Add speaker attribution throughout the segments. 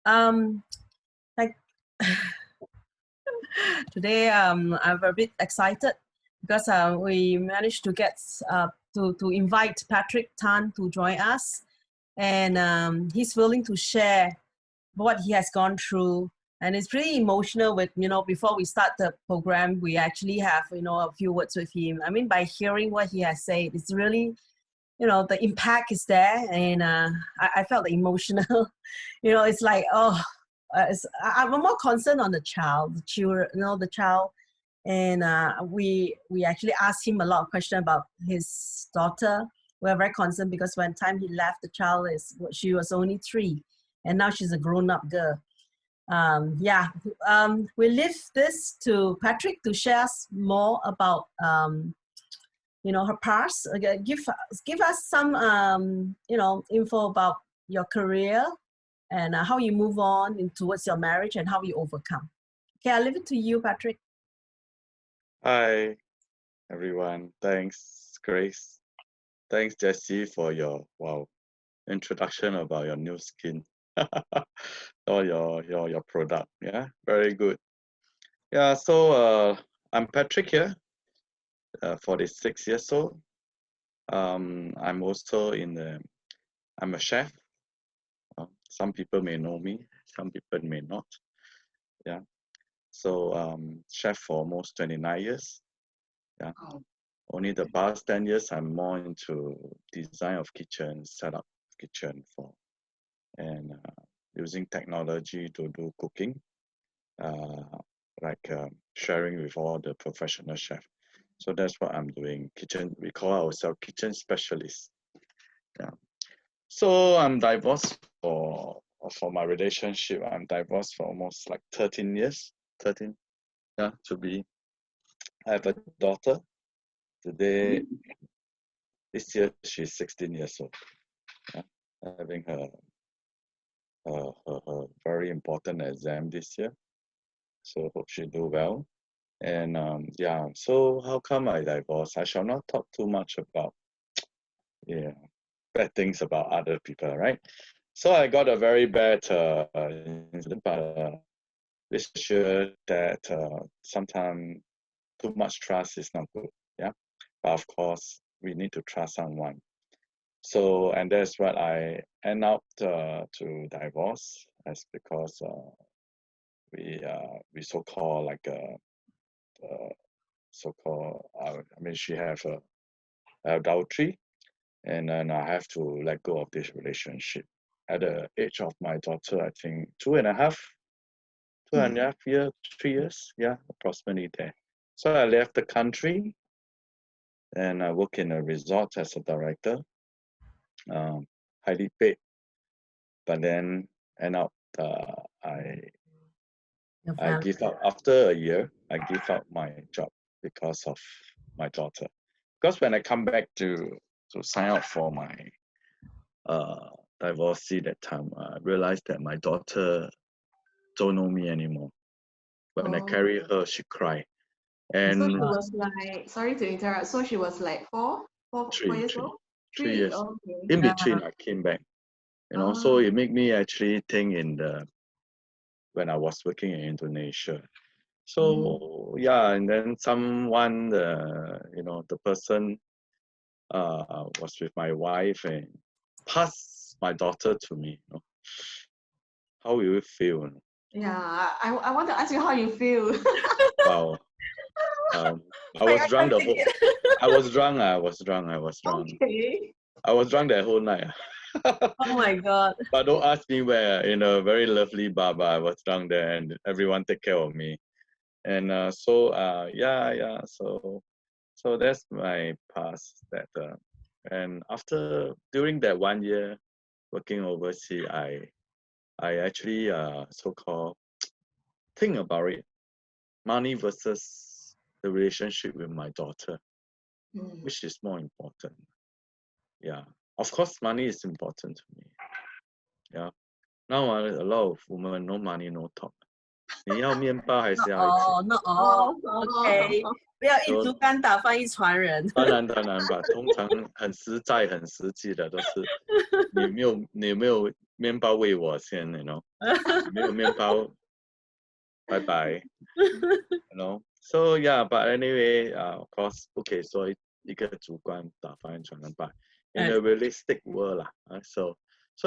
Speaker 1: Um, like today, I'm a bit excited because we managed to get to invite Patrick Tan to join us, and he's willing to share what he has gone through. And it's pretty emotional with, before we start the program, we actually have, a few words with him. I mean, by hearing what he has said, it's really, the impact is there. And I felt emotional. It's like, I'm more concerned on the child, the children, the child. And we actually asked him a lot of questions about his daughter. We're very concerned because when time he left, the child she was only 3, and now she's a grown-up girl. We leave this to Patrick to share us more about her past. Give us some info about your career and how you move on towards your marriage and how you overcome. Okay, I'll leave it to you, Patrick.
Speaker 2: Hi, everyone. Thanks, Grace. Thanks, Jessie, for your introduction about your new skin or your product. Yeah, very good. Yeah, so I'm Patrick here, 46 years old. I'm also I'm a chef. Some people may know me, some people may not. Yeah. So chef for almost 29 years. Yeah. Oh. Only the past 10 years, I'm more into design of kitchen, set up kitchen and using technology to do cooking, sharing with all the professional chefs. So that's what I'm doing. Kitchen, we call ourselves kitchen specialists. Yeah. So I'm divorced for my relationship. I'm divorced for almost like 13 years. 13, yeah, to be. I have a daughter. Today, this year, she's 16 years old. Yeah, having her very important exam this year. So hope she do well. And so how come I divorced? I shall not talk too much about bad things about other people, right? So I got a very bad incident, but this sure that sometimes too much trust is not good. Yeah, but of course we need to trust someone. So and that's what I end up to divorce, as because we so-called like so-called she have adultery, and then I have to let go of this relationship at the age of my daughter. I think 2.5 years, 3 years, yeah, approximately there. So I left the country and I work in a resort as a director, highly paid. But then end up I give up after a year. I give up my job because of my daughter. Because when I come back to sign up for my divorcee that time, I realized that my daughter don't know me anymore. When I carry her, she cry. And
Speaker 3: so she was like, sorry to interrupt. So she was like 4 years old?
Speaker 2: 3 years.
Speaker 3: Okay.
Speaker 2: In between, I came back. So it made me actually think when I was working in Indonesia. So and then someone, the person was with my wife and passed my daughter to me. How will you feel?
Speaker 3: Yeah, I want to ask you how you feel.
Speaker 2: Wow. I was drunk the whole. I was drunk.
Speaker 3: Okay.
Speaker 2: I was drunk that whole night.
Speaker 1: Oh my God.
Speaker 2: But don't ask me where. In a very lovely bar, but I was drunk there, and everyone take care of me. And so that's my past. And during that 1 year working overseas, I actually so-called think about it, money versus the relationship with my daughter, which is more important. Yeah, of course, money is important to me. Yeah, now a lot of women, no money, no talk. 你要面包还
Speaker 1: Not
Speaker 2: 是要一起？
Speaker 1: all, not all. OK，不要一竹竿打翻一船人。
Speaker 2: 当然吧，通常很实在、很实际的都是你有没有面包喂我先，you know？ 你没有面包，拜拜，you know？ So yeah, but anyway, of course 不可以说一个主观打翻一船人吧。In a realistic world 啦，so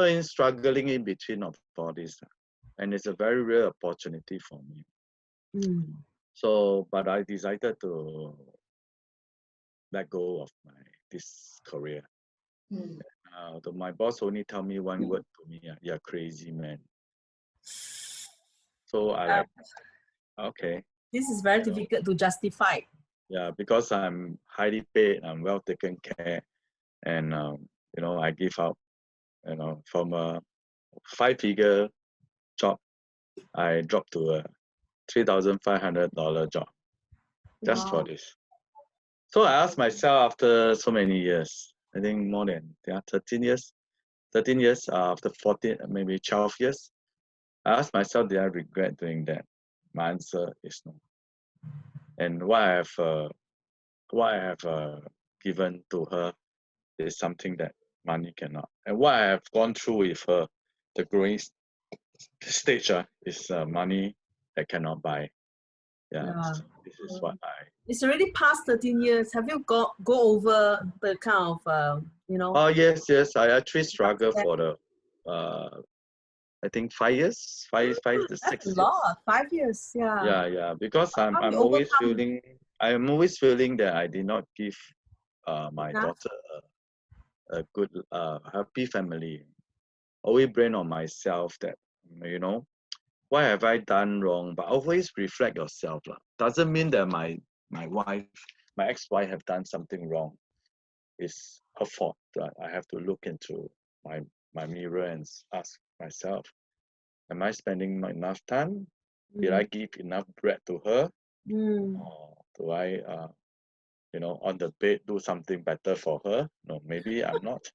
Speaker 2: in struggling in between of all this, and it's a very real opportunity for me. So, but I decided to let go of this career. My boss only tell me one word to me, you're crazy, man. So I like, okay.
Speaker 1: This is very difficult to justify.
Speaker 2: Yeah, because I'm highly paid, I'm well taken care, and you know, I give up, you know, from a 5-figure job, I dropped to a $3,500 job just for this. So I asked myself after so many years, I think more than 13 years, after 14, maybe 12 years, I asked myself, did I regret doing that? My answer is no. And what I have given to her is something that money cannot. And what I have gone through with her, the growing stage is money that cannot buy. Yeah. So this is what
Speaker 1: It's already past 13 years. Have you go over the kind of, you know?
Speaker 2: Oh, yes. I actually struggled for the, I think 5 years, 5 to 6
Speaker 1: That's
Speaker 2: years.
Speaker 1: a lot, 5 years, yeah.
Speaker 2: Yeah, because I'm
Speaker 1: How do you
Speaker 2: always
Speaker 1: overcome?
Speaker 2: feeling that I did not give my
Speaker 1: Enough?
Speaker 2: daughter a good, happy family. Always blame on myself that, you know, what have I done wrong? But always reflect yourself. Doesn't mean that my ex-wife have done something wrong. It's her fault. I have to look into my mirror and ask myself, am I spending enough time? Did I give enough bread to her? Or do I, you know, on the bed do something better for her? No, maybe I'm not.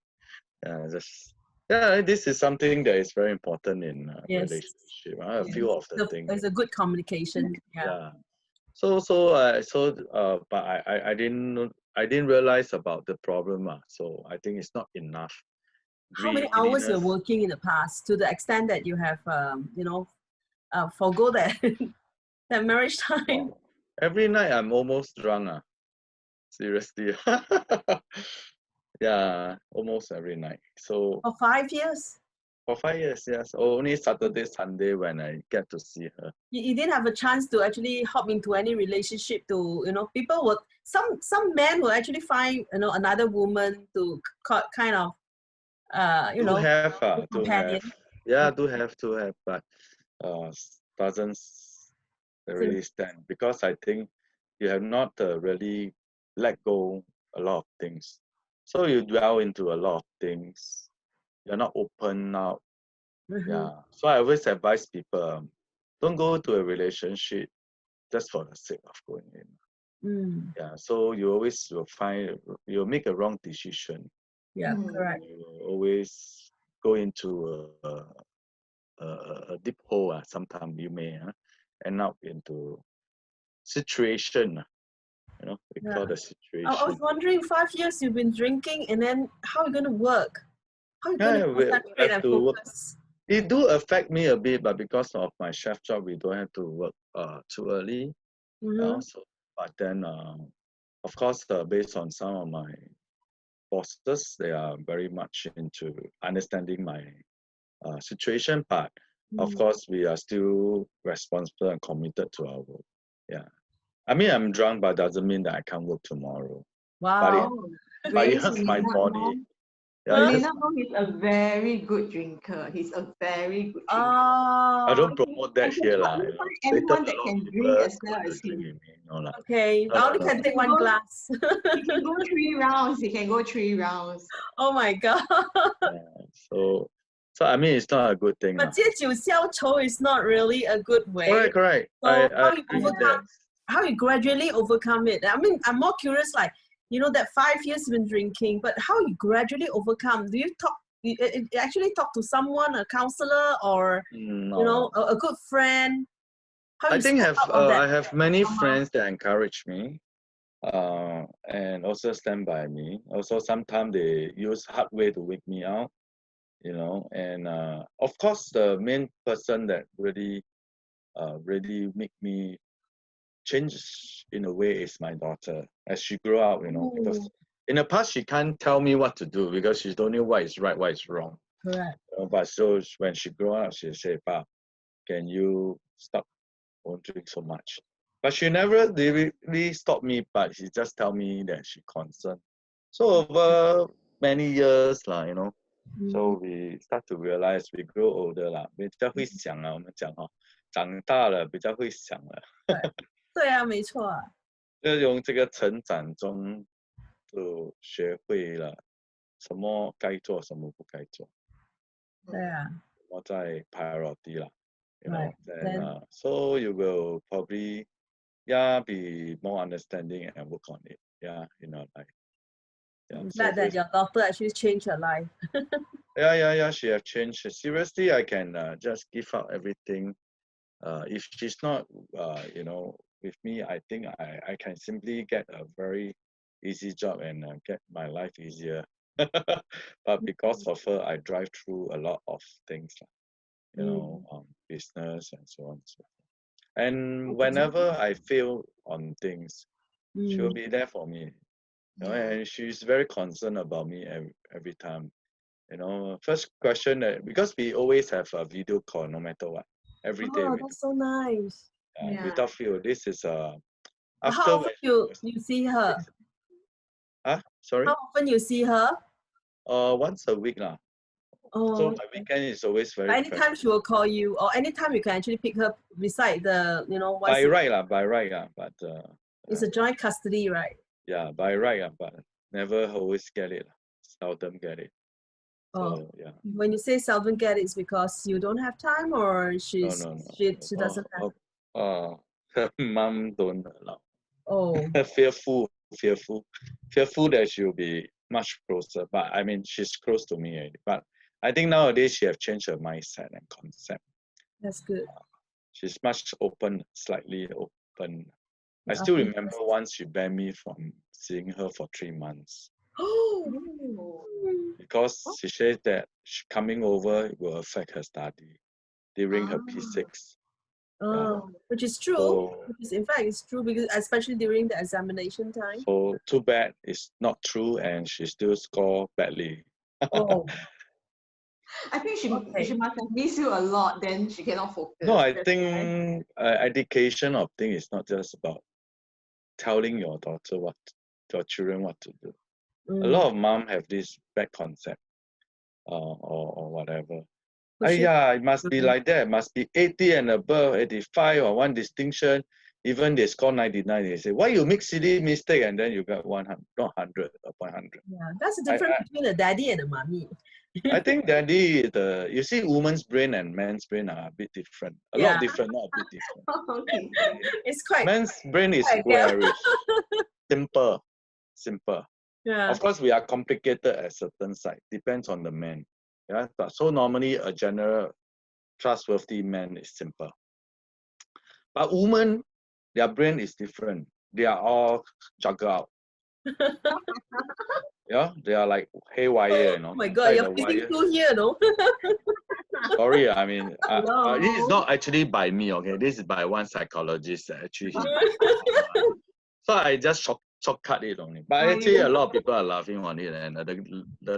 Speaker 2: This is something that is very important in a relationship. A few of the things.
Speaker 1: It's a good communication. Yeah.
Speaker 2: But I didn't realize about the problem. So I think it's not enough.
Speaker 1: How many hours you're working in the past to the extent that you have, you know, forgo that that marriage time?
Speaker 2: Well, every night I'm almost drunk. Seriously. Yeah, almost every night. So
Speaker 1: for 5 years?
Speaker 2: For 5 years, yes. Only Saturday, Sunday when I get to see her.
Speaker 1: You didn't have a chance to actually hop into any relationship to, you know, people would, some men will actually find, you know, another woman to kind of, you know, companion.
Speaker 2: Yeah, do have, but doesn't really stand because I think you have not really let go a lot of things. So you dwell into a lot of things. You're not open now. Yeah. So I always advise people, don't go to a relationship just for the sake of going in. Yeah. So you always you'll make a wrong decision.
Speaker 1: Yeah, correct.
Speaker 2: You will always go into a deep hole. Sometimes you may end up into situation. You know, we call the situation.
Speaker 1: I was wondering, 5 years you've been drinking, and then how are you going to work? How are you going to concentrate and focus?
Speaker 2: It do affect me a bit, but because of my chef job, we don't have to work too early. But then, of course, based on some of my bosses, they are very much into understanding my situation. But of course, we are still responsible and committed to our work. Yeah. I mean, I'm drunk, but doesn't mean that I can't work tomorrow.
Speaker 1: Wow.
Speaker 2: But it hurts my body.
Speaker 3: Yeah, you may not know he's a very good drinker. He's a very good drinker.
Speaker 2: I don't promote that here.
Speaker 3: Anyone that can drink as well as him.
Speaker 1: Okay, I only can take one glass.
Speaker 3: He can go 3 rounds. He can go 3 rounds.
Speaker 1: Oh my God.
Speaker 2: So I mean, it's not a good thing.
Speaker 1: But 借酒消愁 is not really a good way.
Speaker 2: Correct.
Speaker 1: So how you gradually overcome it? I mean, I'm more curious, like, you know, that 5 years you've been drinking, but how you gradually overcome? Do you actually talk to someone, a counselor, or you know, a good friend? How
Speaker 2: I
Speaker 1: you
Speaker 2: think
Speaker 1: spoke up on that?
Speaker 2: I have many
Speaker 3: Uh-huh.
Speaker 2: friends that encourage me, and also stand by me. Also, sometimes they use hard way to wake me out, you know. And of course, the main person that really make me change in a way is my daughter as she grew up, you know, because
Speaker 1: Oh,
Speaker 2: in the past she can't tell me what to do because she don't know what is right, what is wrong.
Speaker 1: correct.
Speaker 2: But so when she grew up, she say, "Pa, can you stop? Won't drink so much." But she never really stop me, but she just tell me that she concerned. So over many years lah, you know, so we start to realize we grow older 啦，比较会想啊，我们讲哦，长大了比较会想了，
Speaker 1: 对啊，没错啊。
Speaker 2: 就用这个成长中就学会了什么该做，什么不该做，
Speaker 1: 对啊。
Speaker 2: 什么在 priority 啦，you
Speaker 1: Right.
Speaker 2: know. Then
Speaker 1: Then
Speaker 2: so you will probably be more understanding and work on it. Yeah, you know, like
Speaker 1: I'm
Speaker 2: so
Speaker 1: glad that your daughter actually changed her life.
Speaker 2: yeah. She have changed. Seriously, I can just give up everything. If she's not, you know, with me, I think I can simply get a very easy job and get my life easier. But because of her, I drive through a lot of things, you know, business and so on and so forth. And whenever I fail on things, she'll be there for me. You know, and she's very concerned about me every time. You know, first question because we always have a video call no matter what. Every day
Speaker 1: Oh,
Speaker 2: we do.
Speaker 1: that's so nice.
Speaker 3: Yeah.
Speaker 2: Without fail. This is
Speaker 1: How
Speaker 2: after
Speaker 1: often you see her?
Speaker 2: sorry?
Speaker 1: How often you see her?
Speaker 2: Once a week lah. So
Speaker 1: Oh,
Speaker 2: my weekend is always very
Speaker 1: anytime she will call you, or anytime you can actually pick her beside the, you know,
Speaker 2: by right lah, but
Speaker 1: it's a joint custody, right?
Speaker 2: yeah, by right but never always get it. Seldom get it.
Speaker 1: Oh,
Speaker 2: So yeah.
Speaker 1: when you say seldom get it, it's because you don't have time, or she doesn't have.
Speaker 2: Her mom don't allow.
Speaker 1: Oh,
Speaker 2: fearful that she'll be much closer. But I mean, she's close to me already. But I think nowadays she have changed her mindset and concept.
Speaker 1: that's good.
Speaker 2: She's much slightly open. I
Speaker 1: Yeah.
Speaker 2: still remember once she banned me from seeing her for 3 months
Speaker 3: Oh.
Speaker 2: because she said that coming over will affect her study during her
Speaker 3: Ah.
Speaker 2: P6.
Speaker 1: Oh, which is true.
Speaker 2: So,
Speaker 1: Because in fact, it's true because especially during the examination time.
Speaker 2: so too bad it's not true, and she still score badly.
Speaker 1: Oh,
Speaker 3: I think she
Speaker 1: Okay.
Speaker 3: must have missed you a lot, then she cannot focus.
Speaker 2: No, I
Speaker 3: That's why.
Speaker 2: think education of thing is not just about telling your daughter your children what to do. A lot of mom have this bad concept, or whatever. It must be like that. It must be 80 and above, 85 or one distinction. Even they score 99, they say, why you make silly mistake and then you got 100, not 100, upon 100.
Speaker 1: Yeah, that's the difference between a daddy and a mommy.
Speaker 2: I think daddy, you see, woman's brain and man's brain are a bit different. A lot different, not a bit different.
Speaker 3: Okay.
Speaker 1: It's quite.
Speaker 2: Man's brain is
Speaker 1: quite
Speaker 2: squarish, simple.
Speaker 1: Yeah.
Speaker 2: Of course, we are complicated at certain side. Depends on the man. Yeah, but so normally a general trustworthy man is simple. But women, their brain is different. They are all juggled out. Yeah, they are like haywire, you know.
Speaker 1: Oh my God, you're facing through here, no?
Speaker 2: Sorry, I mean,
Speaker 3: No.
Speaker 2: this is not actually by me, okay? This is by one psychologist actually. So I just shortcut it only. But actually, a lot of people are laughing on it, and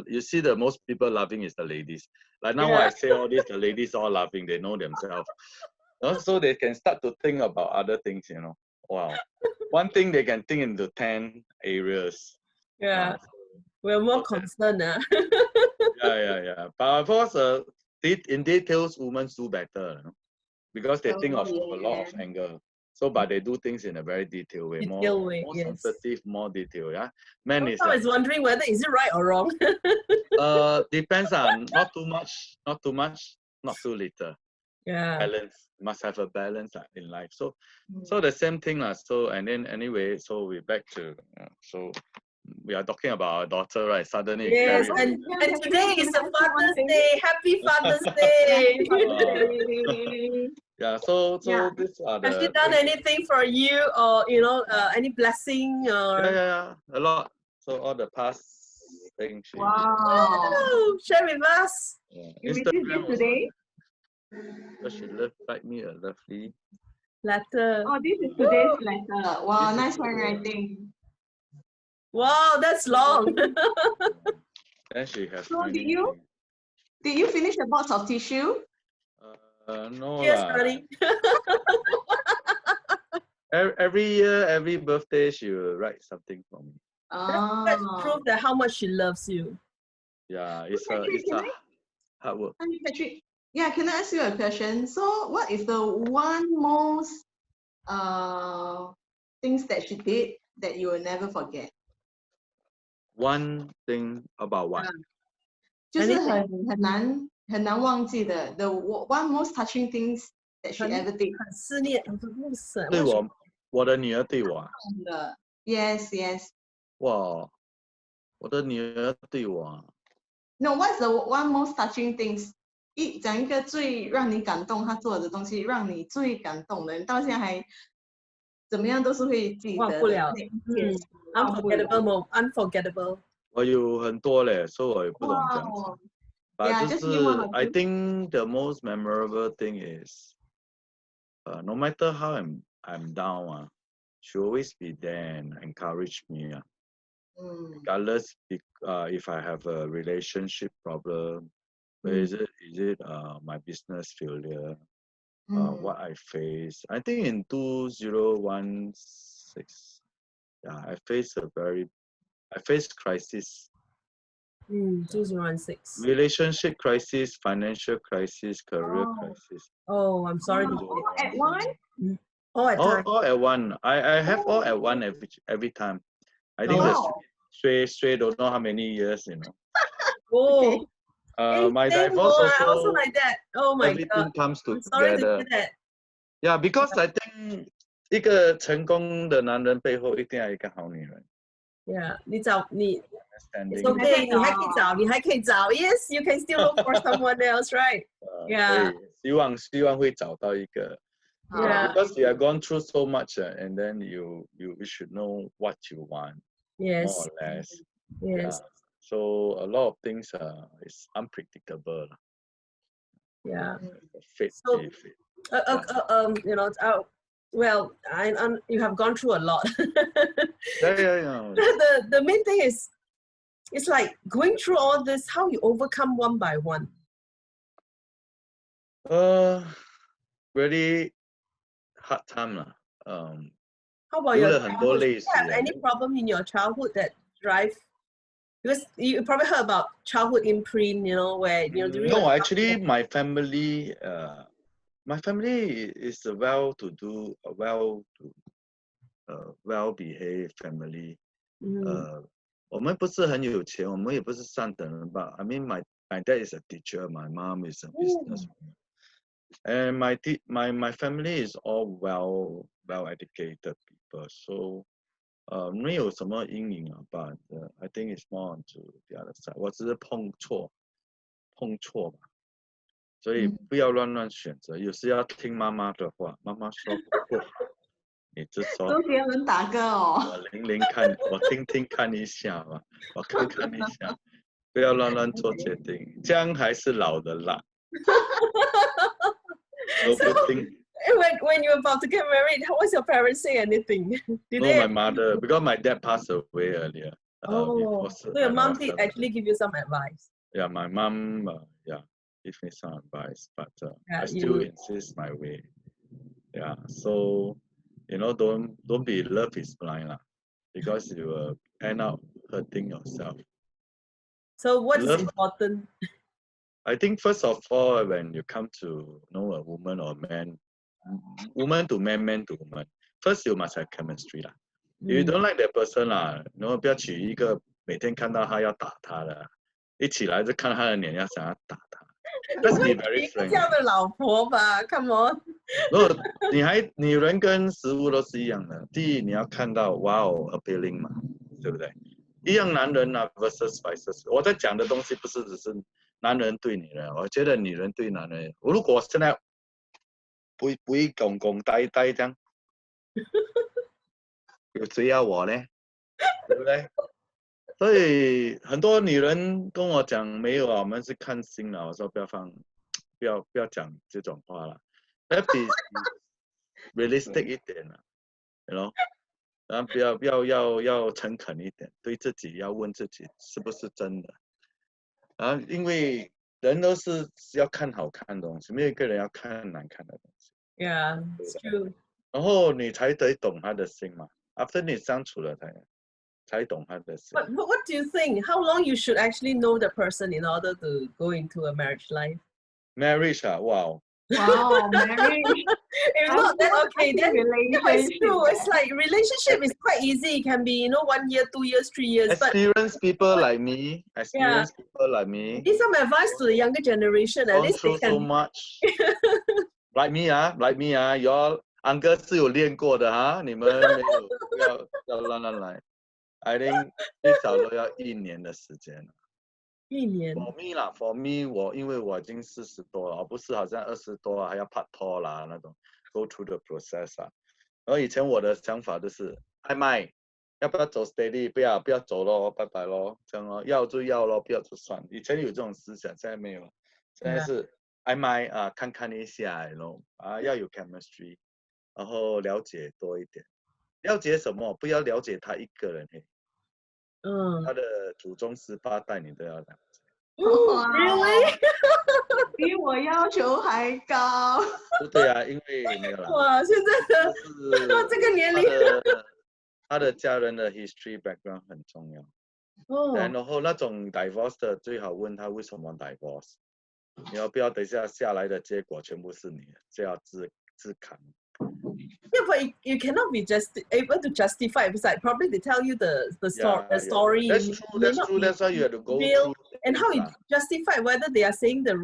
Speaker 2: you see the most people laughing is the ladies. Like now, I say all this, the ladies all laughing. They know themselves, so they can start to think about other things. You know, wow. One thing they can think into 10 areas.
Speaker 1: Yeah, we're more concerned.
Speaker 2: Yeah. But of course, in details, women do better, you know, because they think of a lot of angle. So, but they do things in a very detailed way, more sensitive, more detailed. Yeah, men is like,
Speaker 1: wondering whether is it right or wrong.
Speaker 2: depends on not too much, not too little.
Speaker 1: Yeah.
Speaker 2: Balance, must have a balance in life. So the same thing So and then anyway, so we back to so we are talking about our daughter, right? Suddenly it
Speaker 1: Yes,
Speaker 2: carry
Speaker 1: and
Speaker 2: away.
Speaker 1: today is the Father's
Speaker 3: thing.
Speaker 1: Day. Happy Father's Day.
Speaker 2: Yeah, so
Speaker 3: Yeah.
Speaker 2: these are
Speaker 1: Has she
Speaker 2: the
Speaker 1: done
Speaker 2: things.
Speaker 1: anything for you, or any blessing or?
Speaker 2: Yeah, a lot. So all the past things she did.
Speaker 3: Wow.
Speaker 1: Oh, share with us.
Speaker 2: Yeah.
Speaker 3: You received
Speaker 2: Instagram
Speaker 3: it
Speaker 2: also.
Speaker 3: today?
Speaker 2: So she write me a lovely.
Speaker 1: Letter.
Speaker 3: Oh, this is today's letter. Wow,
Speaker 2: This is
Speaker 3: nice
Speaker 2: today.
Speaker 3: handwriting.
Speaker 1: Wow, that's long.
Speaker 2: Then she has
Speaker 3: So
Speaker 2: many
Speaker 3: did
Speaker 2: things.
Speaker 3: you finish the box of tissue?
Speaker 2: No
Speaker 1: Yes,
Speaker 2: lah.
Speaker 1: honey.
Speaker 2: Every year, every birthday, she will write something for me.
Speaker 1: That's
Speaker 3: Ah.
Speaker 1: proof that how much she loves you.
Speaker 2: Yeah, it's
Speaker 3: Patrick,
Speaker 2: a hard work.
Speaker 3: Hi, Patrick. Yeah, can I ask you a question? So, what is the one most things that she did that you will never forget?
Speaker 2: One thing about what?
Speaker 3: 就是很难忘记的 the one most touching things that she ever did.
Speaker 1: 很思念，不是
Speaker 2: 对我的女儿对我啊，
Speaker 3: Yes, yes.
Speaker 2: 哇，我的女儿对我啊，
Speaker 3: No, what's the one most touching things? 讲一个最让你感动，她做的东西让你最感动的，你到现在还怎么样都是会记得的。
Speaker 1: 忘不了。
Speaker 3: unforgettable.
Speaker 1: unforgettable。
Speaker 2: 我有很多嘞，所以我也不懂这样子。
Speaker 3: Wow.
Speaker 2: But
Speaker 3: Yeah,
Speaker 2: 就
Speaker 3: just give one
Speaker 2: 是
Speaker 3: or
Speaker 2: I
Speaker 3: two.
Speaker 2: think the most memorable thing is, no matter how I'm down, she always be there and encourage me. Regardless if I have a relationship problem, is it my business failure, what I face. I think in 2016, yeah, I faced crisis.
Speaker 1: 2016。
Speaker 2: Relationship crisis, financial crisis, career crisis.
Speaker 1: Oh, I'm sorry.
Speaker 3: All at once?
Speaker 1: All at time.
Speaker 2: All at one. I have all at one every time. I think that's straight don't know how many years, you know.
Speaker 1: Oh.
Speaker 2: My
Speaker 1: Same,
Speaker 2: divorce
Speaker 1: I also
Speaker 2: also
Speaker 1: like that. Oh my
Speaker 2: everything
Speaker 1: God.
Speaker 2: comes
Speaker 1: I'm sorry to
Speaker 2: together.
Speaker 1: hear that.
Speaker 2: Yeah, because I think 一个成功的男人背后一定要有一个好女人。
Speaker 1: Yeah, it's
Speaker 2: Understanding.
Speaker 1: okay. 你还可以找. Yes, you can still look for someone else, right? Yeah.
Speaker 2: 希望会找到一个。
Speaker 1: Yeah.
Speaker 2: Because you have gone through so much, and then you should know what you want,
Speaker 1: Yes.
Speaker 2: more or less.
Speaker 1: Yes.
Speaker 2: Yeah. So a lot of things is unpredictable.
Speaker 1: Yeah.
Speaker 2: Fate.
Speaker 1: So, well, you have gone through a lot.
Speaker 2: Yeah.
Speaker 1: The main thing is, it's like going through all this, how you overcome one by one.
Speaker 2: Really hard time.
Speaker 1: How about your
Speaker 2: 流了很多泪水
Speaker 1: Do you have any problem in your childhood that drive? Because you probably heard about childhood imprint, where during
Speaker 2: No, actually, my family is a well-to-do, well-behaved family. 我们不是很有钱，我们也不是上等人吧。I mean, my dad is a teacher, my mom is a businesswoman, and my family is all well-educated people. So, 没有什么阴影啊 but I think it's more onto the other side. 我只是碰错吧，所以不要乱选择，有时要听妈妈的话，妈妈说不好，你就说。
Speaker 3: 周杰伦打歌哦。
Speaker 2: 我听看一下吧，我看一下，不要乱做决定，这样还是老的辣。都不听。
Speaker 1: When you were about to get married, how was your parents say anything?
Speaker 2: My mother, because my dad passed away earlier.
Speaker 1: So your mom did actually give you some advice.
Speaker 2: Yeah, my mom, give me some advice, but I still insist my way. Yeah, so don't be love is blind, because you will end up hurting yourself.
Speaker 1: So what is important?
Speaker 2: I think first of all, when you come to know a woman or man, woman to man, man to woman, first you must have chemistry lah. If you don't like that person 不要娶一个每天看到他要打他的，一起来就看他的脸要想要打他。Let's be very frank.
Speaker 1: 这样的老婆吧 ，Come on.
Speaker 2: 女人跟食物都是一样的。第一，你要看到appealing 嘛，对不对？一样男人啊 versus vice。我在讲的东西不是只是男人对女人，我觉得女人对男人。如果现在不公公呆呆这样，有谁要我呢？对不对？所以很多女人跟我讲没有啊，我们是看心了。我说不要讲这种话了 ，Have be realistic 一点了 ，you know。然后要诚恳一点，对自己要问自己是不是真的。然后因为人都是要看好看的东西，没有一个人要看难看的东西。
Speaker 1: Yeah, it's true.
Speaker 2: 然后你才得懂他的心嘛。After 你相处了才懂他的心。
Speaker 1: But what do you think? How long you should actually know the person in order to go into a marriage life?
Speaker 2: Marriage 啊，哇！
Speaker 3: Wow, marriage.
Speaker 1: If not, then okay, then no, it's true.
Speaker 3: relationship.
Speaker 1: It's like relationship is quite easy. It can be 1 year, 2 years, 3 years. But
Speaker 2: Experienced people like me, people like me,
Speaker 1: give some advice to the younger generation. At
Speaker 2: gone
Speaker 1: least they
Speaker 2: through so
Speaker 1: can.
Speaker 2: much. like me 啊 ，y'all uncle 是有练过的哈，你们没有要乱来。I think 最少都要1年的时间。
Speaker 1: 1年。
Speaker 2: For me 因为我已经40多了，我不是好像20多还要拍拖啦那种 ，go through the process 啊。然后以前我的想法就是，I might 要不要走 steady， 不要走咯，拜拜咯，这样咯，要就要咯，不要就算。以前有这种思想，现在没有，现在是 I might 啊，看一下，要有 chemistry， 然后了解多一点，了解什么？不要了解他一个人，他的祖宗18代你都要了解。
Speaker 1: Really?
Speaker 3: 比我要求还高。
Speaker 2: 对啊，因为没有啦。
Speaker 1: 哇，现在的这个年龄，
Speaker 2: 他的家人的 history background 很重要。然后那种 divorce 的最好问他为什么 divorce， 你要不要等下来的结果全部是你的，这要自扛。
Speaker 1: Yeah, but you cannot be just able to justify. It's like probably they tell you the story.
Speaker 2: That's true. That's why you have to go through.
Speaker 1: And how you justify whether they are saying the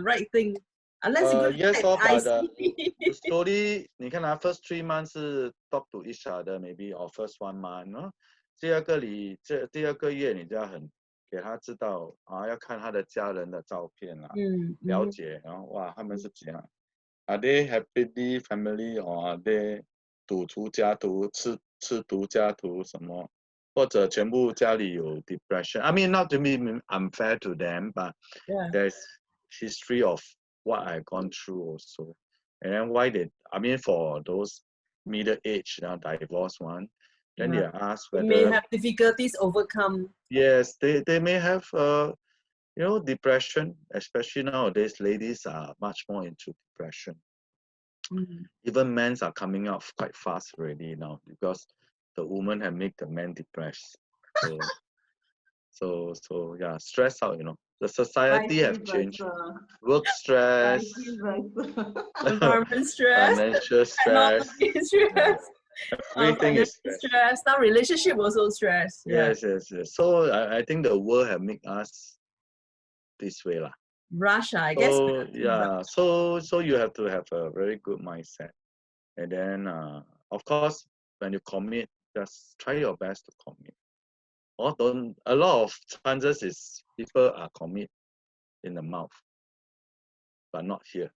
Speaker 1: right thing, unless you
Speaker 2: yes, but
Speaker 1: the
Speaker 2: story 你看first 3 months 是 talk to each other maybe or first 1 month， 第二个月你就要给他知道要看他的家人的照片啦，了解，然后哇他们是怎样。Are they happy family or are they 赌徒家徒吃毒家徒什么？或者全部家里有 depression. I mean, not to be unfair to them, but there's history of what I've gone through also. And then for those middle age divorced one, then they ask whether
Speaker 1: they may have difficulties overcome.
Speaker 2: Yes, they may have depression, especially nowadays. Ladies are much more into depression. Even men are coming out quite fast already now because the woman have made the man depressed. So yeah, stress out, The society have changed. Work stress,
Speaker 1: environment stress,
Speaker 2: financial stress, everything is
Speaker 1: stress. Now relationship also stress.
Speaker 2: Yes. So I think the world have made us this way lah.
Speaker 1: Russia, I guess.
Speaker 2: So yeah, so you have to have a very good mindset, and then of course when you commit, just try your best to commit. Or don't. A lot of chances is people are commit in the mouth, but not here.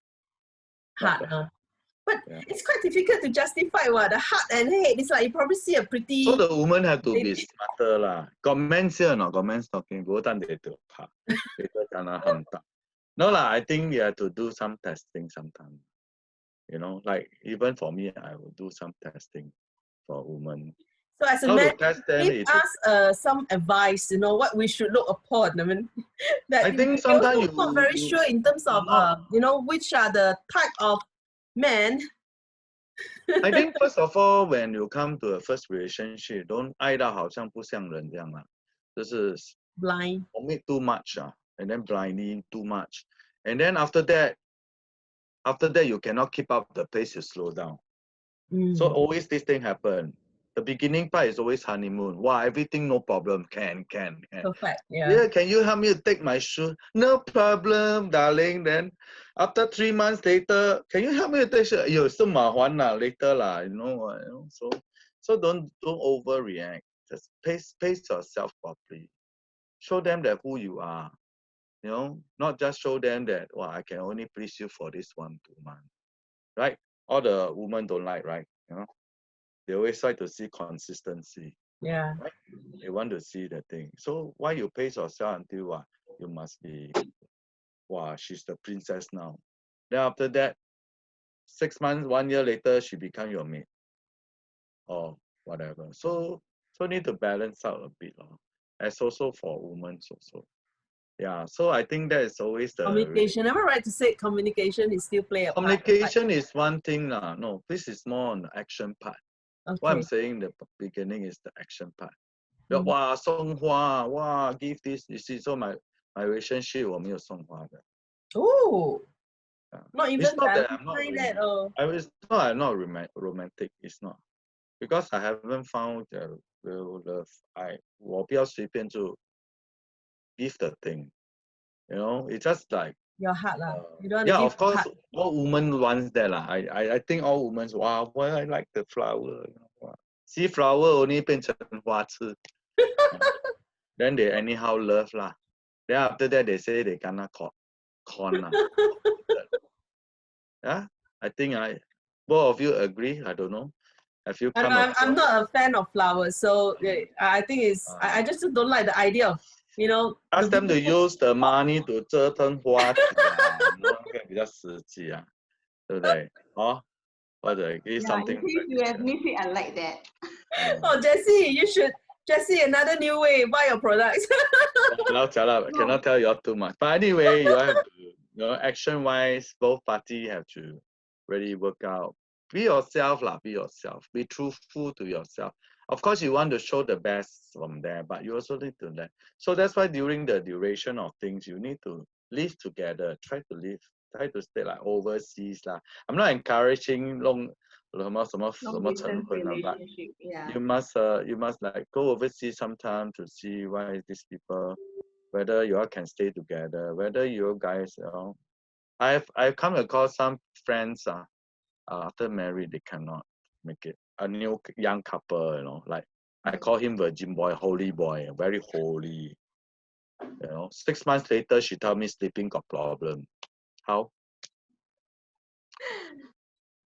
Speaker 1: Heart, But it's quite difficult to justify what the heart and head. It's like you probably see a pretty.
Speaker 2: So the woman have to be smarter lah. Got men here or not? Got men talking. Go down there to park. No lah. I think you have to do some testing sometimes. Like even for me, I will do some testing for women.
Speaker 1: So as a man, give us some advice. What we should look upon. I mean, that
Speaker 2: I think sometimes
Speaker 1: you're not very sure in terms of which are the type of men.
Speaker 2: I think first of all, when you come to a first relationship, don't 爱到好像不像人这样啦，就是
Speaker 1: blind,
Speaker 2: commit too much and then blindly too much, and then after that you cannot keep up the pace. You slow down. So always this thing happen. The beginning part is always honeymoon. Wow, everything no problem. Can.
Speaker 1: Perfect.
Speaker 2: Yeah. Can you help me to take my shoe? No problem, darling. Then after 3 months later, can you help me to take shoe? So later lah. So don't overreact. Just pace yourself properly. Show them that who you are. You know, not just show them that, well, I can only please you for this 1-2 months, right? All the women don't like, right? You know, they always try to see consistency.
Speaker 1: Yeah.
Speaker 2: Right? They want to see the thing. So why you pace yourself until you must be, wow, she's the princess now. Then after that, 6 months, 1 year later, she become your mate or whatever. So need to balance out a bit, as also for women also. Yeah, so I think that is always the
Speaker 1: Communication. Am I right to say communication is still play a part?
Speaker 2: communication is one thing. No, this is more on the action part.
Speaker 1: Okay.
Speaker 2: What I'm saying in the beginning is the action part.
Speaker 1: Mhm.
Speaker 2: Wow, 送花, wow, give this. You see, so my relationship 我没有送花的.
Speaker 1: Oh,
Speaker 2: Yeah.
Speaker 1: not even
Speaker 2: It's not that I'm not
Speaker 1: that. Oh,
Speaker 2: I'm not romantic. It's not because I haven't found the real love. 我不要随便就 give the thing. You know, it's just like
Speaker 1: your heart lah. You don't want
Speaker 2: yeah,
Speaker 1: to give
Speaker 2: of course,
Speaker 1: heart.
Speaker 2: all women wants that lah. I think all women, wow, well, I like the flower. You know, wow. See flower only 变成花痴. Then they anyhow love lah. Then after that they say they gonna con lah. Yeah, I think both of you agree. I don't know. Have you come
Speaker 1: I'm not a fan of flowers, so I think I just don't like the idea of, you know.
Speaker 2: Ask them to use the money to 折腾花纸啊，比较实际啊，对不对？哦，或者 give
Speaker 3: Yeah,
Speaker 2: something.
Speaker 3: in case you have missed it, I like that.
Speaker 1: Oh, Jessie, another new way, buy your products.
Speaker 2: Cannot tell you all too much. But anyway, you have to, you know, action-wise, both parties have to really work out. Be yourself lah. Be yourself. Be truthful to yourself. Of course, you want to show the best from there, but you also need to learn. So that's why during the duration of things, you need to live together. Try to stay like overseas lah. I'm not encouraging long 什么成婚了 but
Speaker 3: yeah.
Speaker 2: you must like go overseas sometime to see why these people, whether you all can stay together, whether you guys, you know, I've come across some friends after married they cannot make it. A new young couple, you know, like I call him virgin boy, holy boy, very holy. You know, 6 months later she told me sleeping got problem. How?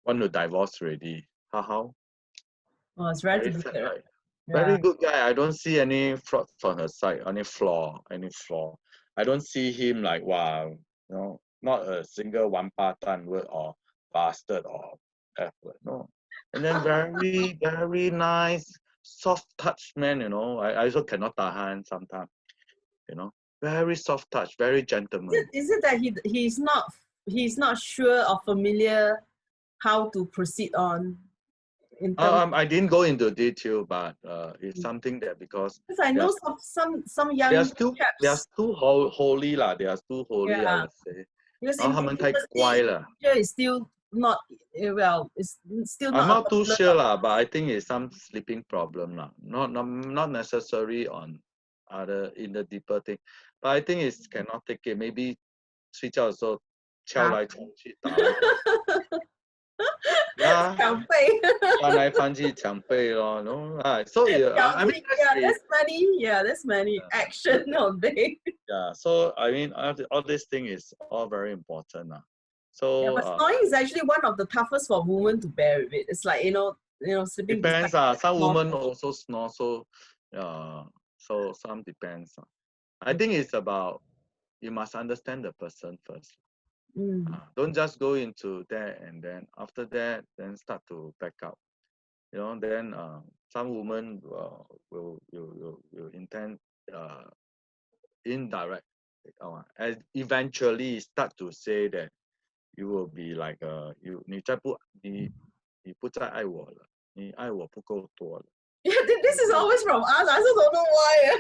Speaker 2: Want to divorce already? How?
Speaker 1: Oh, it's very
Speaker 2: Very sad,
Speaker 1: difficult.
Speaker 2: right?
Speaker 1: Yeah.
Speaker 2: Very good guy. I don't see any fraud from her side, any flaw. I don't see him like, wow, you know, not a single one part-time word or bastard or F word. No. And then very, very nice, soft touch man, you know. I also cannot tahan sometimes, you know. Very soft touch, very gentleman.
Speaker 1: Is it that he's not sure or familiar how to proceed on? In terms
Speaker 2: I didn't go into detail, but it's something that because
Speaker 1: I know some young
Speaker 2: they are still
Speaker 1: chaps.
Speaker 2: holy lah. They are still holy, I
Speaker 1: Yeah.
Speaker 2: would say.
Speaker 1: Because
Speaker 2: 然后他们太乖了。
Speaker 1: is still not well. It's still not.
Speaker 2: I'm not too sure lah, but I think it's some sleeping problem lah. Not necessary on other in the deeper thing, but I think it's cannot take it. Maybe 睡觉的时候敲来敲去打来打去。
Speaker 1: 抢背。
Speaker 2: 翻来翻去抢背咯，no? So I mean,
Speaker 1: there's many action on there.
Speaker 2: Yeah, so I mean, all this thing is all very important. So
Speaker 1: yeah, but snoring is actually one of the toughest for women to bear with it. It's like, you know, sleeping.
Speaker 2: Depends. Some women also snore, so so some depends. I think it's about you must understand the person first. Don't just go into that and then after that then start to back up. You know, then some women will intend indirect, and eventually start to say that you will be like 你不再爱我了，你爱我不够多了。
Speaker 1: Yeah, this is always from us. I also don't know why.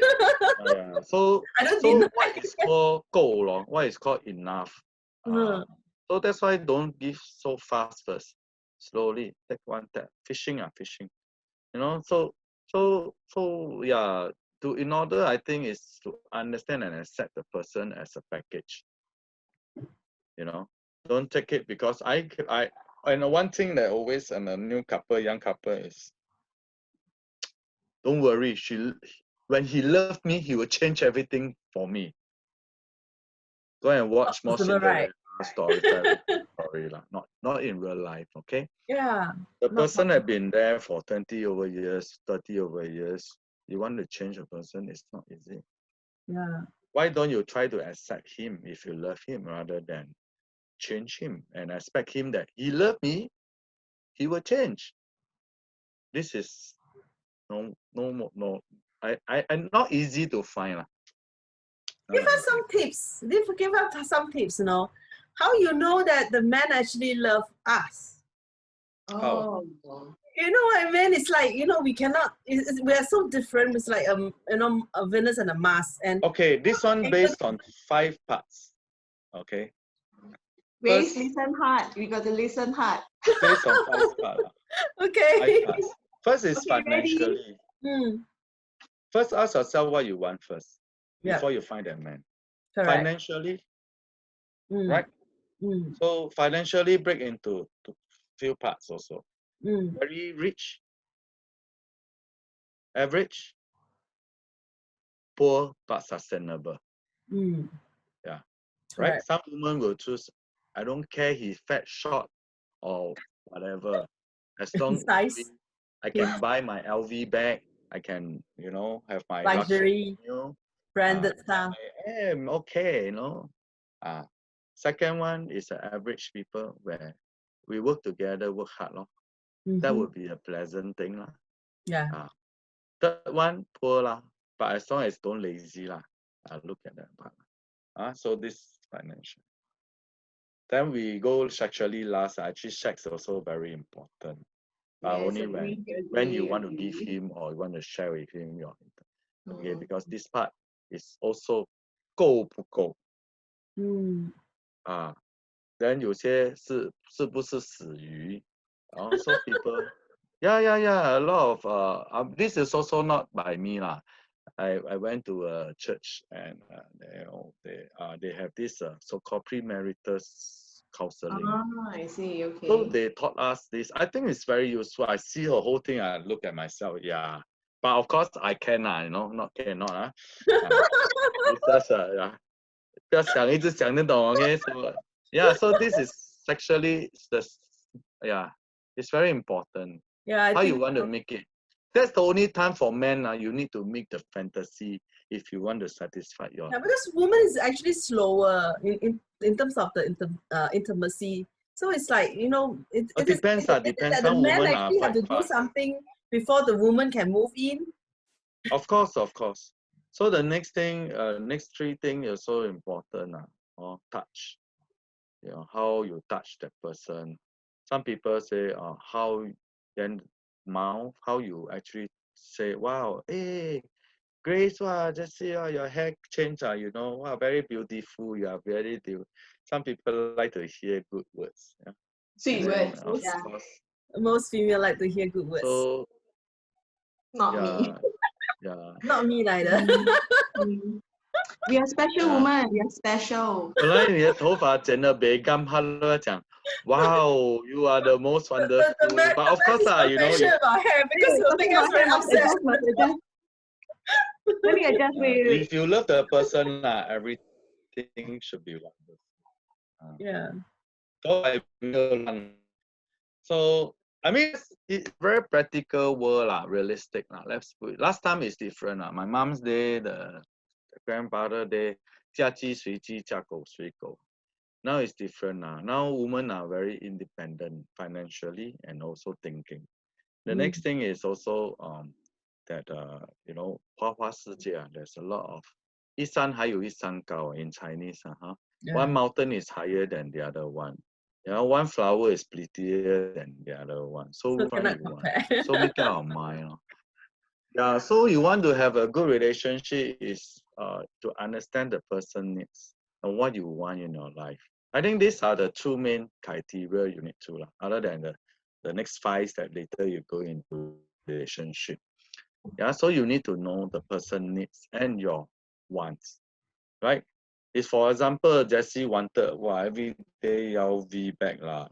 Speaker 2: Yeah, so
Speaker 1: I don't
Speaker 2: what is called 够咯? What is called enough? So that's why don't give so fast first. Slowly take one step. Fishing. You know, so yeah. In order, I think, is to understand and accept the person as a package. You know, don't take it because I know one thing that always and a new couple, young couple is don't worry. When he loved me, he will change everything for me. Go and watch more
Speaker 1: possible,
Speaker 2: Cinderella
Speaker 1: right?
Speaker 2: story, story lah. Not in real life, okay?
Speaker 1: Yeah.
Speaker 2: The
Speaker 1: not
Speaker 2: person had
Speaker 1: possible.
Speaker 2: been there for 20 over years, 30 over years. You want to change a person, it's not easy.
Speaker 1: Yeah.
Speaker 2: Why don't you try to accept him if you love him rather than change him and expect him that he loved me, he will change. This is no, not easy to find lah.
Speaker 1: Give us some tips. Give us some tips, you know. How you know that the man actually love us?
Speaker 3: Oh.
Speaker 1: You know what I mean? It's like, you know, we cannot, we are so different. It's like, you know, a Venus and a Mars. And
Speaker 2: Okay, this one based on 5 parts. Okay.
Speaker 3: Grace,
Speaker 2: First,
Speaker 3: listen hard. We got to listen hard.
Speaker 2: based on 5 parts.
Speaker 1: okay.
Speaker 2: 5 parts. First is
Speaker 3: Okay, ready?
Speaker 2: financially.
Speaker 1: Mm,
Speaker 2: First, ask yourself what you want first
Speaker 1: yeah,
Speaker 2: before you find that man.
Speaker 1: correct.
Speaker 2: Financially,
Speaker 1: Mm,
Speaker 2: right?
Speaker 1: mm,
Speaker 2: So financially break into few parts also.
Speaker 1: mm,
Speaker 2: Very rich, average, poor but sustainable.
Speaker 1: mm.
Speaker 2: Yeah. Right?
Speaker 1: Correct.
Speaker 2: Some women will choose, I don't care he's fat, short, or whatever. As long
Speaker 1: Size,
Speaker 2: I can buy my LV bag, I can, you know, have my
Speaker 1: luxury,
Speaker 2: meal.
Speaker 1: branded stuff.
Speaker 2: I am okay, you know. Second one is the average people where we work together, work hard. That
Speaker 1: Mhm.
Speaker 2: would be a pleasant thing.
Speaker 1: Yeah.
Speaker 2: Third one, poor. But as long as don't lazy. Look at that part. So this financial. Then we go sexually last. Actually, sex is also very important.
Speaker 3: Yes,
Speaker 2: Only when you want to give
Speaker 3: agree.
Speaker 2: him or you want to share with him your okay,
Speaker 3: Mm.
Speaker 2: because this part is also 够不够 then 有些是不是死鱼 so people yeah a lot of this is also not by me lah. I went to a church and they have this so-called premarital counseling.
Speaker 3: I see. Okay.
Speaker 2: So they taught us this. I think it's very useful. I see the whole thing. I look at myself. Yeah, but of course I can you know, not cannot It's just yeah. 不要想一直想得懂 okay. So yeah, so this is sexually yeah, it's very important.
Speaker 1: Yeah. I
Speaker 2: How you
Speaker 1: think
Speaker 2: want to make it. That's the only time for men. You need to make the fantasy if you want to satisfy your.
Speaker 1: yeah, because woman is actually slower in terms of the intimacy. So it's like, you know, it
Speaker 2: depends. Depends.
Speaker 1: that the
Speaker 2: Some
Speaker 1: man
Speaker 2: women
Speaker 1: actually have to
Speaker 2: quite
Speaker 1: do
Speaker 2: fast.
Speaker 1: something before the woman can move in.
Speaker 2: Of course. So the next thing, next 3 things are so important. Touch. You know, how you touch that person. Some people say, how then mouth, how you actually say, wow, hey, Grace, wow, just see your hair changed, you know, wow, very beautiful, you are very beautiful. Some people like to hear good words. Yeah?
Speaker 3: Sweet words.
Speaker 2: Of
Speaker 3: Yeah.
Speaker 2: course.
Speaker 1: Most female like to hear good words.
Speaker 2: So,
Speaker 3: Not me.
Speaker 2: Yeah.
Speaker 1: Not me neither.
Speaker 3: We are special woman. We are special.
Speaker 2: 本来你的头发剪得美感，他都讲 wow, you are the most wonderful. But of course, you know,
Speaker 1: about hair because you think us very upset.
Speaker 3: Let me adjust. Wait.
Speaker 2: If you love the person, everything should be wonderful.
Speaker 1: Yeah.
Speaker 2: So I mean, it's very practical world, realistic. Let's put it. Last time is different. My mom's day, the grandfather day, 嫁鸡随鸡，嫁狗随狗. Now it's different. Now women are very independent financially and also thinking. The next thing is also that you know, 花花世界, there's a lot of 一山还有一山高 in Chinese. One mountain is higher than the other one. You know, one flower is prettier than the other one. So which one you want? So make up our mind. Yeah, so you want to have a good relationship is to understand the person needs and what you want in your life. I think these are the 2 main criteria you need to, other than the next 5 that later you go into relationship. Yeah, so you need to know the person needs and your wants, right? If for example, Jessie wanted every day LV bag I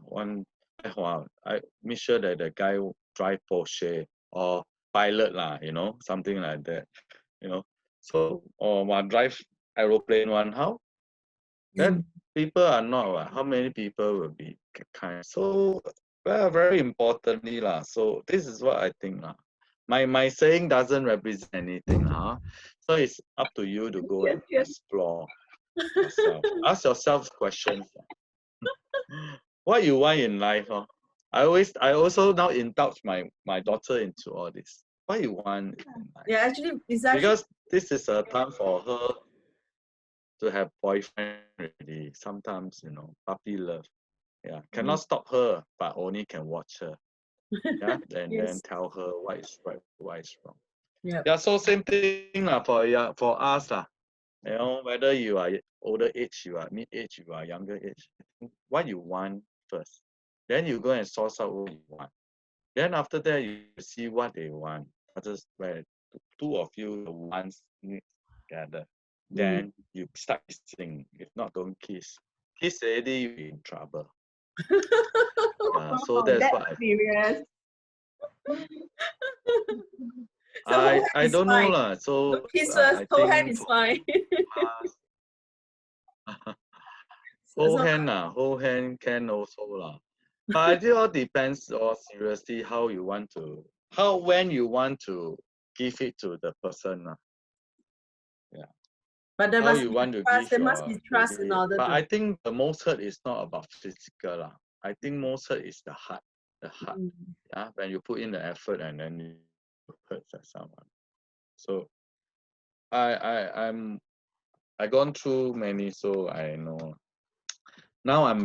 Speaker 2: make sure that the guy drive Porsche or pilot lah, you know, something like that, you know. So, or one drive aeroplane one, how? Then people are not, how many people will be kind? So, well, very importantly lah. So this is what I think lah. My saying doesn't represent anything, huh? So it's up to you to go and explore yourself. Ask yourself questions. What you want in life, huh? I also now indulge my daughter into all this. What you want in life?
Speaker 1: Yeah, actually, it's actually
Speaker 2: Because this is a time for her to have boyfriend already. Sometimes, you know, puppy love. Yeah, cannot stop her, but only can watch her. Yeah, and then
Speaker 1: yes.
Speaker 2: tell her what is right, what is wrong.
Speaker 1: Yeah.
Speaker 2: Yeah, so same thing for us lah. You know, whether you are older age, you are mid age, you are younger age. What you want first, then you go and source out what you want. Then after that, you see what they want. Just where two of you once meet together, then you start kissing. If not, don't kiss. Kiss already, you in trouble. Yeah, so that's what I
Speaker 3: serious.
Speaker 2: I don't know lah. So
Speaker 1: kiss
Speaker 2: I
Speaker 1: first, hold hand
Speaker 2: think
Speaker 1: is fine.
Speaker 2: hold hand can also lah. But it all depends on seriously how you want to, when you want to give it to the person lah. Yeah.
Speaker 1: But there
Speaker 2: How
Speaker 1: must
Speaker 2: you
Speaker 1: be
Speaker 2: want to
Speaker 1: trust.
Speaker 2: give
Speaker 1: There must be trust in order
Speaker 2: but
Speaker 1: to.
Speaker 2: I think the most hurt is not about physical lah. I think most hurt is the heart. The heart. Yeah. When you put in the effort and then you hurt someone. So I gone through many, so I know. Now I'm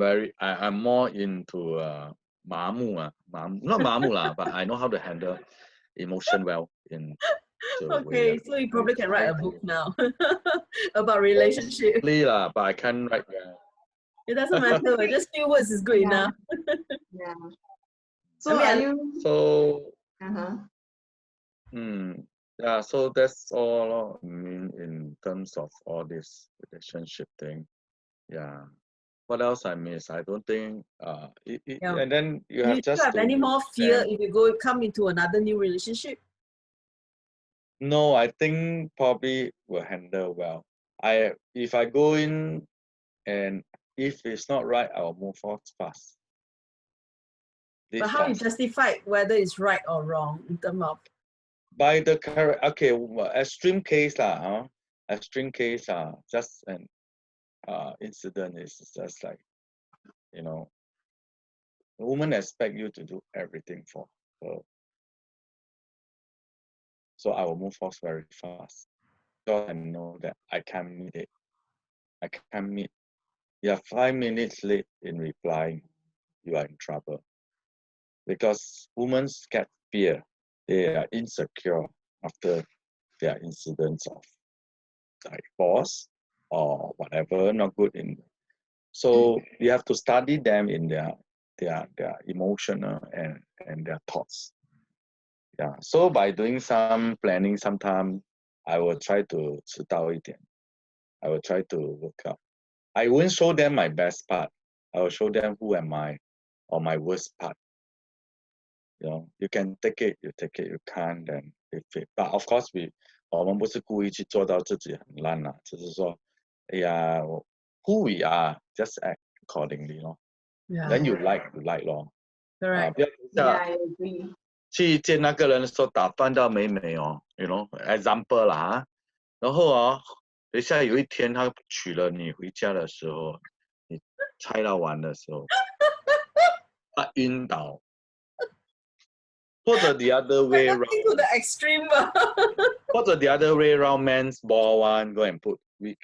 Speaker 2: more into not mamu lah, but I know how to handle emotion well in the way.
Speaker 1: Okay, so you probably can write a book now about relationship.
Speaker 2: Lah, but I can't write well.
Speaker 1: It doesn't matter. Just few words is good enough.
Speaker 3: Yeah. So
Speaker 1: I mean,
Speaker 3: are you?
Speaker 2: So
Speaker 3: Uh-huh.
Speaker 2: yeah, so that's all I mean in terms of all this relationship thing. Yeah. What else I miss? I don't think
Speaker 1: Yeah.
Speaker 2: and then you
Speaker 1: Do
Speaker 2: have
Speaker 1: you
Speaker 2: just
Speaker 1: have
Speaker 2: to
Speaker 1: any more fear
Speaker 2: understand.
Speaker 1: if you come into another new relationship?
Speaker 2: No, I think probably will handle well. If I go in and if it's not right, I'll move on fast.
Speaker 1: But how you justify whether it's right or wrong in terms of?
Speaker 2: By the current, okay, extreme case lah, huh? Extreme case, just an incident is just like, you know, a woman expect you to do everything for her. So I will move on very fast. So I know that I can't meet it. I can't meet. You are 5 minutes late in replying, you are in trouble. Because women get fear. They are insecure after their incidents of divorce or whatever, not good in. So you have to study them in their emotional and their thoughts. Yeah. So by doing some planning, sometime I will try to 知道一点. I will try to work out. I won't show them my best part. I will show them who am I or my worst part. You know, you can take it, you take it, you can't, then if it. But of course, 我们不是故意去做到自己很烂啦，就是说，哎呀 ，who we are, just act accordingly 咯。
Speaker 1: Yeah.
Speaker 2: Then you like 咯。
Speaker 1: Correct.
Speaker 2: 不要
Speaker 3: Yeah, I agree.
Speaker 2: 去见那个人的时候打扮到美美哦，you know example 啦，然后等一下有一天他娶了你回家的时候，你猜到完的时候，他晕倒，或者 the other way
Speaker 1: Nothing to the
Speaker 2: round，
Speaker 1: extreme.
Speaker 2: 或者 the other way round, man's ball one go and put wig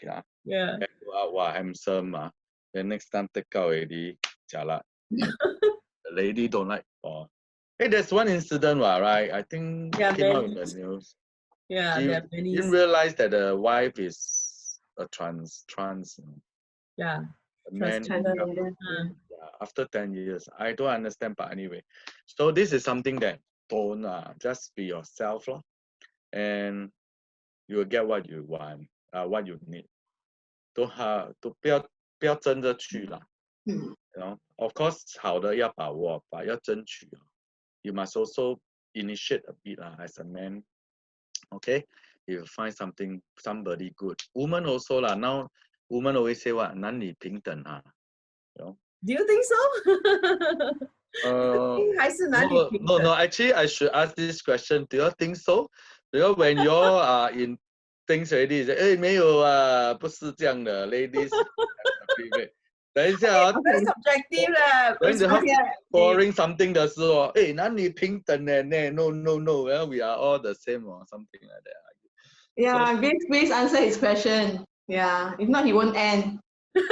Speaker 1: Yeah.
Speaker 2: wow handsome then next time take out already jialat. The lady don't like ball. Hey, there's one incident, right? I think came out in the news.
Speaker 1: Yeah,
Speaker 2: She
Speaker 1: there are many.
Speaker 2: didn't realize that the wife is a trans.
Speaker 1: Yeah.
Speaker 2: The man after 10 years. I don't understand, but anyway. So this is something that don't just be yourself, and you will get what you want, what you need. 不要争着去啦。You know, of course 好的要把握，but 要争取。You must also initiate a bit as a man. Okay, you find somebody good. Women also lah. Now, women always say what 男女平等啊。You know?
Speaker 1: Do you think so?还是男女平等？
Speaker 2: No. Actually, I should ask this question. Do you think so? Because when you are in things already, say, 哎，没有啊，不是这样的 ，ladies. 等一下啊，
Speaker 1: Very subjective 咧。
Speaker 2: when the pouring something 的时候，哎，男女平等呢 ？No, well, we are all the same or something like that.
Speaker 3: Yeah, Grace answer his question. Yeah, if not, he won't end.
Speaker 1: I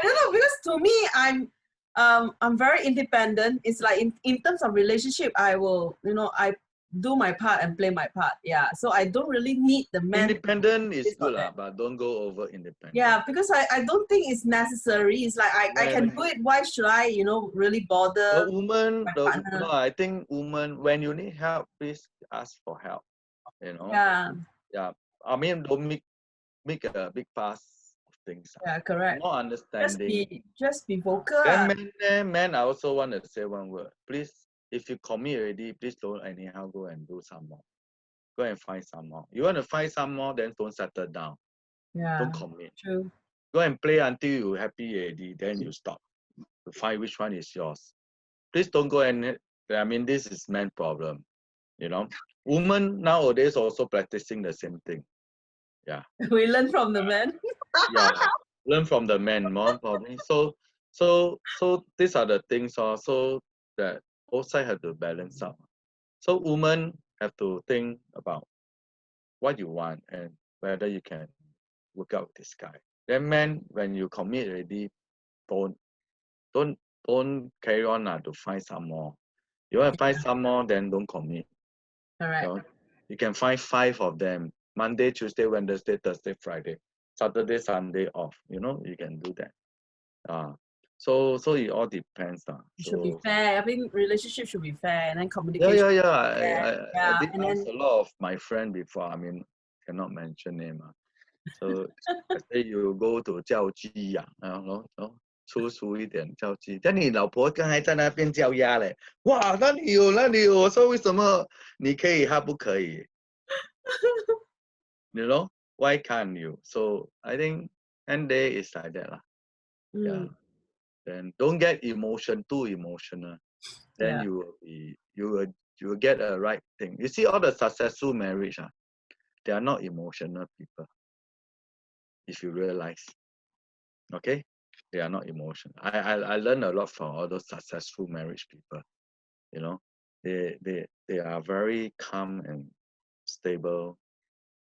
Speaker 1: don't know, because to me, I'm very independent. It's like in terms of relationship, I will, I do my part and play my part. Yeah, so I don't really need the man.
Speaker 2: Independent is good lah, but don't go over independent.
Speaker 1: Yeah, because I don't think it's necessary. It's like I can do it. Why should I, really bother?
Speaker 2: The woman,
Speaker 1: my partner?
Speaker 2: no, I think woman, when you need help, please ask for help.
Speaker 1: Yeah.
Speaker 2: Yeah. I mean, don't make a big fuss of things.
Speaker 1: Yeah, correct.
Speaker 2: Not understanding.
Speaker 1: Just be vocal.
Speaker 2: Then man, I also want to say one word. Please, if you commit already, please don't anyhow go and do some more. Go and find some more. You want to find some more, then don't settle down.
Speaker 1: Yeah.
Speaker 2: Don't commit.
Speaker 1: True.
Speaker 2: Go and play until you're happy already, then you stop to find which one is yours. Please don't go and, I mean, this is man problem. Women nowadays also practicing the same thing. Yeah.
Speaker 1: We learn from the men.
Speaker 2: Yeah. Learn from the men more probably. So these are the things also that both sides have to balance out. So women have to think about what you want and whether you can work out with this guy. Then men, when you commit already, don't carry on to find some more. You want to find some more, then don't commit.
Speaker 1: Correct.
Speaker 2: You can find 5 of them. Monday, Tuesday, Wednesday, Thursday, Friday, Saturday, Sunday off. You can do that. So it all depends.
Speaker 1: It should be fair. I think relationship should be fair, and then communication.
Speaker 2: Yeah. I did ask a lot of my friends before. I mean, cannot mention name. So say you go to 叫鸡呀，粗俗一点叫鸡。但你老婆刚才在那边叫鸭嘞，哇，那里有。我说为什么你可以，他不可以？Why can't you? So I think end day is like that lah. Yeah. Then don't get too emotional. Then you will get a right thing. You see all the successful marriage, they are not emotional people. If you realize, okay, they are not emotional. I learned a lot from all those successful marriage people. They are very calm and stable.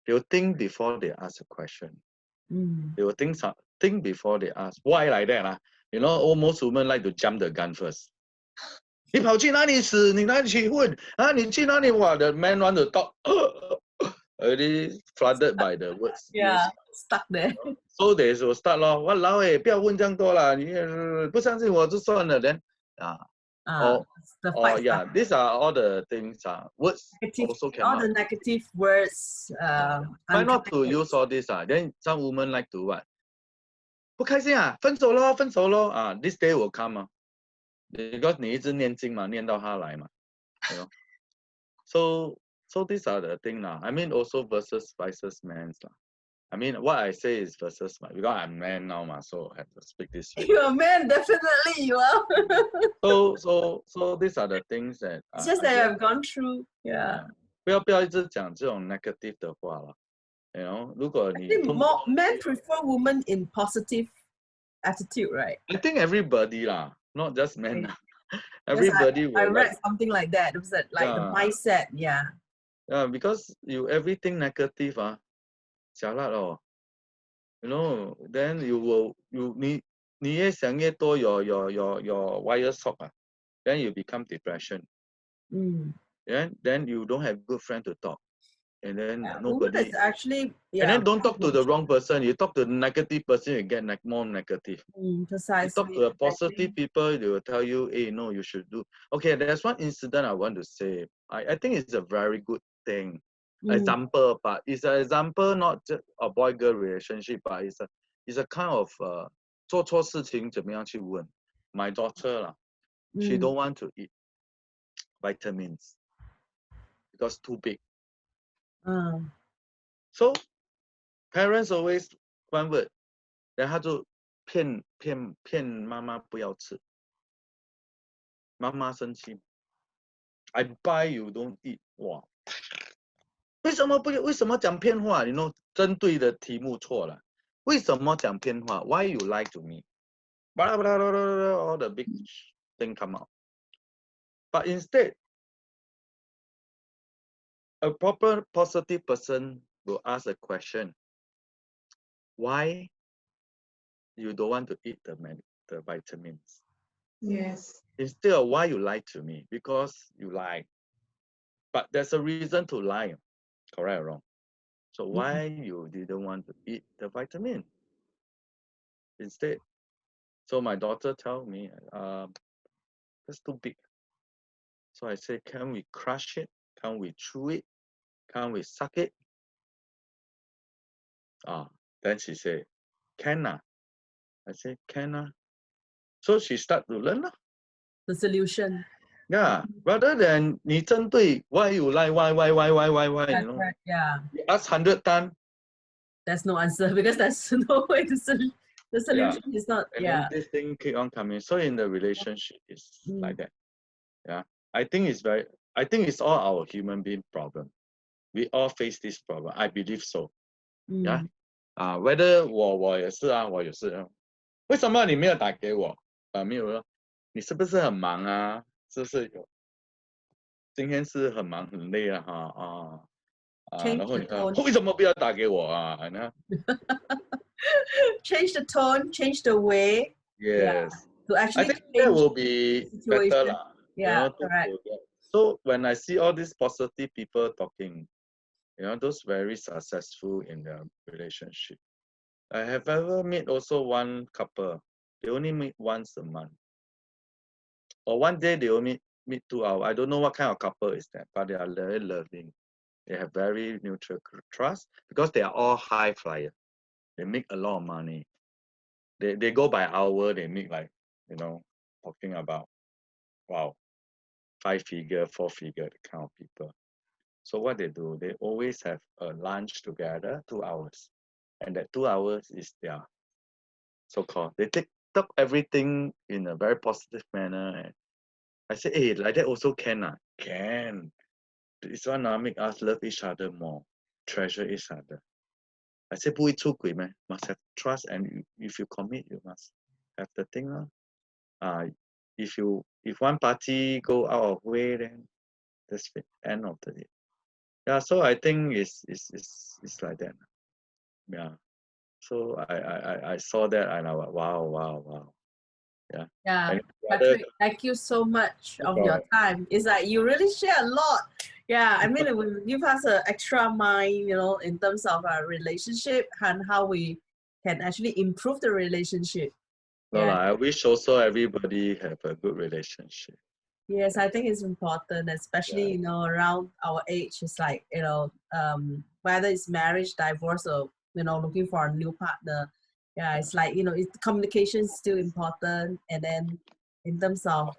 Speaker 2: They will think before they ask a question. They will think before they ask. Why like that? Most women like to jump the gun first. 你跑去哪里死？你哪里去混？你去哪里？哇 the man want to talk. Already flooded by the words.
Speaker 1: Yeah, stuck there.
Speaker 2: So they will start 咯。walao欸，不要问这样多啦，你不相信我就算了。Then yeah, these are all the things. Words also cannot.
Speaker 1: All the negative words.
Speaker 2: Try not to use all this. Then some women like to what? 不开心啊，分手咯。This day will come. Because 你一直念经嘛，念到他来嘛。So these are the things I mean, also versus men. I mean, what I say is versus because I'm man now, so I have to speak this way.
Speaker 1: You're a man, definitely you are.
Speaker 2: So these are the things that.
Speaker 1: It's just that I've gone through. Yeah.
Speaker 2: 不要一直讲这种 negative 的话了。如果你
Speaker 1: I think more men prefer women in positive attitude, right?
Speaker 2: I think everybody lah, not just men. Everybody.
Speaker 1: I read something like that. It was the mindset, yeah.
Speaker 2: Yeah, because you everything negative, jialat oh. Then you 你越想越多 your wire shock then you become depression. Then you don't have good friend to talk. And then nobody
Speaker 1: actually
Speaker 2: and then don't talk to the wrong person. You talk to the negative person, you get more negative.
Speaker 1: Precisely.
Speaker 2: You talk to the positive people, they will tell you, hey, no, you should do. Okay, there's one incident I want to say. I think it's a very good thing. Example, but it's an example not just a boy-girl relationship, but it's a kind of 做错事情怎么样去问. My daughter she don't want to eat. vitamins because too big.
Speaker 1: Uh,
Speaker 2: So parents always one word， 然后他就骗妈妈不要吃，妈妈生气。I buy you don't eat， 哇！为什么讲骗话？你 know 针对的题目错了。为什么讲骗话 ？Why you lie to me？ Blah, blah, blah, blah, blah, all the big thing come out. But instead, a proper positive person will ask a question. Why you don't want to eat the vitamins?
Speaker 3: Yes.
Speaker 2: Instead of why you lie to me, because you lie. But there's a reason to lie, correct or wrong? So why you didn't want to eat the vitamin instead? So my daughter tell me, that's too big. So I say, can we crush it? Can we chew it? Can we suck it? Then she said, can I say, can So she start to learn.
Speaker 1: the solution.
Speaker 2: Yeah, rather than 你针对 why you lie, why,
Speaker 1: That's
Speaker 2: you know.
Speaker 1: right. Yeah.
Speaker 2: You ask 100 times.
Speaker 1: There's no answer because there's no way to the solution is not.
Speaker 2: And then this thing keep on coming. So in the relationship, it's like that. Yeah. I think it's all our human being problem. We all face this problem. I believe so. Yeah. Whether 我也是啊，我也是啊。为什么你没有打给我？没有了。你是不是很忙啊？是不是有？今天是很忙很累啊哈然后你为什么不要打给我啊？Change
Speaker 1: the tone, change the way.
Speaker 2: Yes.
Speaker 1: Yeah, to actually
Speaker 2: I think that will be better lah.
Speaker 1: Yeah,
Speaker 2: you know,
Speaker 1: correct.
Speaker 2: So when I see all these positive people talking, those very successful in their relationship. I have ever met also one couple. They only meet once a month. Or one day they only meet 2 hours. I don't know what kind of couple is that, but they are very loving. They have very mutual trust because they are all high flyer. They make a lot of money. They go by hour. They make like, talking about, wow, 5-figure, 4-figure kind of people. So what they do, they always have a lunch together, 2 hours. And that 2 hours is their so-called, they talk everything in a very positive manner. And I say, hey, like that also can. Can. This one make us love each other more, treasure each other. I say, 不会出轨 man. Must have trust, and if you commit, you must have the thing. If one party go out of way, then that's the end of the day. Yeah, so I think it's like that. Yeah. So I saw that and I was wow. Yeah.
Speaker 1: Yeah, Patrick, thank you so much of your time. It's like you really share a lot. Yeah, I mean, it will give us an extra mind, in terms of our relationship and how we can actually improve the relationship.
Speaker 2: I wish also everybody have a good relationship.
Speaker 1: Yes, I think it's important, especially, around our age. It's like, whether it's marriage, divorce, or, looking for a new partner. Yeah, it's like, communication is still important. And then in terms of,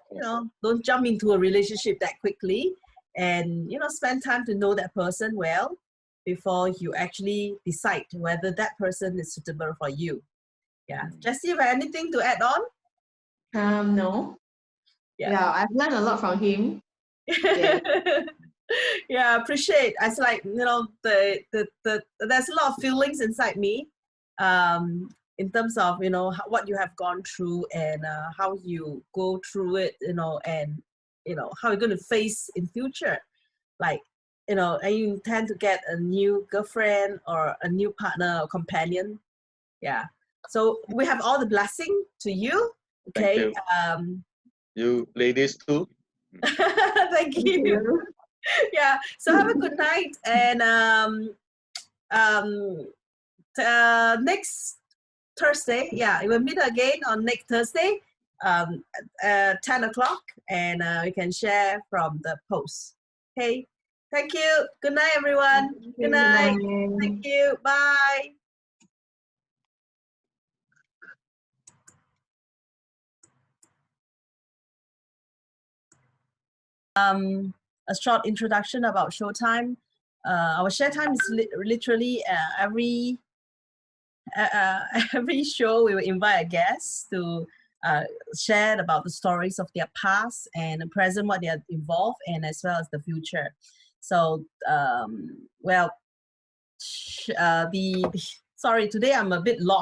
Speaker 1: don't jump into a relationship that quickly and, spend time to know that person well before you actually decide whether that person is suitable for you. Yeah. Jessie, have anything to add on?
Speaker 3: No. Yeah, I've learned a lot from him. Yeah.
Speaker 1: Yeah, appreciate. It's like, there's a lot of feelings inside me, in terms of, what you have gone through and how you go through it, and, how you're going to face in future. Like, and you intend to get a new girlfriend or a new partner or companion. Yeah. So we have all the blessing to you. Okay.
Speaker 2: Thank you. You ladies too.
Speaker 1: Thank you. Yeah. So have a good night, and next Thursday, we'll meet again on next Thursday, 10 o'clock, and we can share from the post. Okay. Thank you. Good night, everyone. Good night. Thank you. Bye. a short introduction about Showtime. Our share time is literally every show we will invite a guest to share about the stories of their past and present, what they are involved in, as well as the future. So, well, sorry, today I'm a bit lost.